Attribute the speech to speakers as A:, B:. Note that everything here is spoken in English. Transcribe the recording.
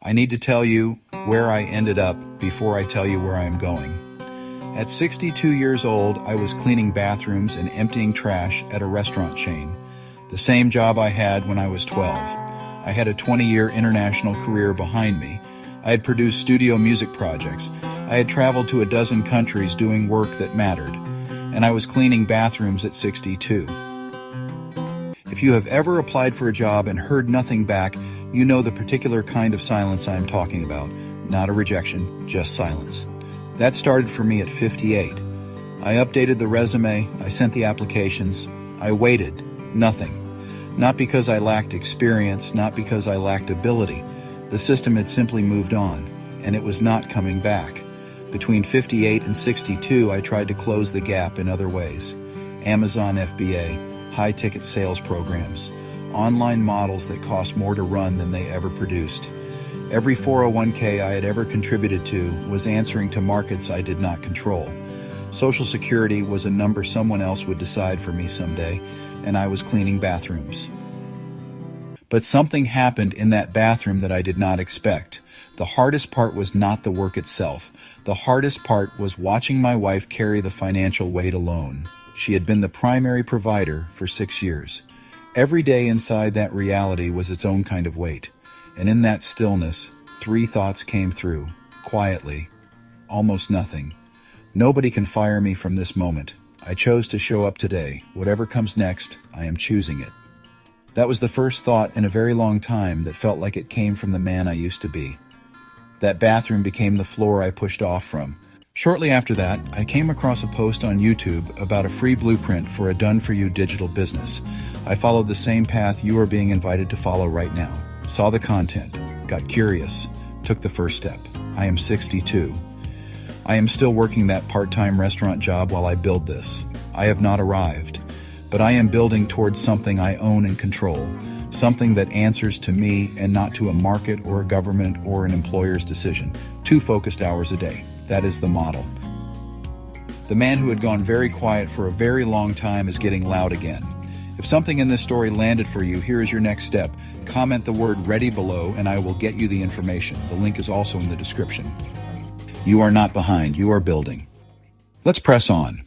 A: I need to tell you where I ended up before I tell you where I am going. At 62 years old, I was cleaning bathrooms and emptying trash at a restaurant chain, the same job I had when I was 12. I had a 20-year international career behind me. I had produced studio music projects. I had traveled to a dozen countries doing work that mattered, and I was cleaning bathrooms at 62. If you have ever applied for a job and heard nothing back, you know the particular kind of silence I am talking about. Not a rejection, just silence. That started for me at 58. I updated the resume, I sent the applications, I waited, nothing. Not because I lacked experience, not because I lacked ability. The system had simply moved on, and it was not coming back. Between 58 and 62, I tried to close the gap in other ways. Amazon FBA, high-ticket sales programs, online models that cost more to run than they ever produced. Every 401k I had ever contributed to was answering to markets I did not control. Social Security was a number someone else would decide for me someday, and I was cleaning bathrooms. But something happened in that bathroom that I did not expect. The hardest part was not the work itself. The hardest part was watching my wife carry the financial weight alone. She had been the primary provider for 6 years. Every day inside that reality was its own kind of weight. And in that stillness, 3 thoughts came through, quietly. Almost nothing. Nobody can fire me from this moment. I chose to show up today. Whatever comes next, I am choosing it. That was the first thought in a very long time that felt like it came from the man I used to be. That bathroom became the floor I pushed off from. Shortly after that, I came across a post on YouTube about a free blueprint for a done-for-you digital business. I followed the same path you are being invited to follow right now. Saw the content, got curious, took the first step. I am 62. I am still working that part-time restaurant job while I build this. I have not arrived, but I am building towards something I own and control, something that answers to me and not to a market or a government or an employer's decision. 2 focused hours a day. That is the model. The man who had gone very quiet for a very long time is getting loud again. If something in this story landed for you, here is your next step. Comment the word ready below and I will get you the information. The link is also in the description. You are not behind, you are building. Let's press on.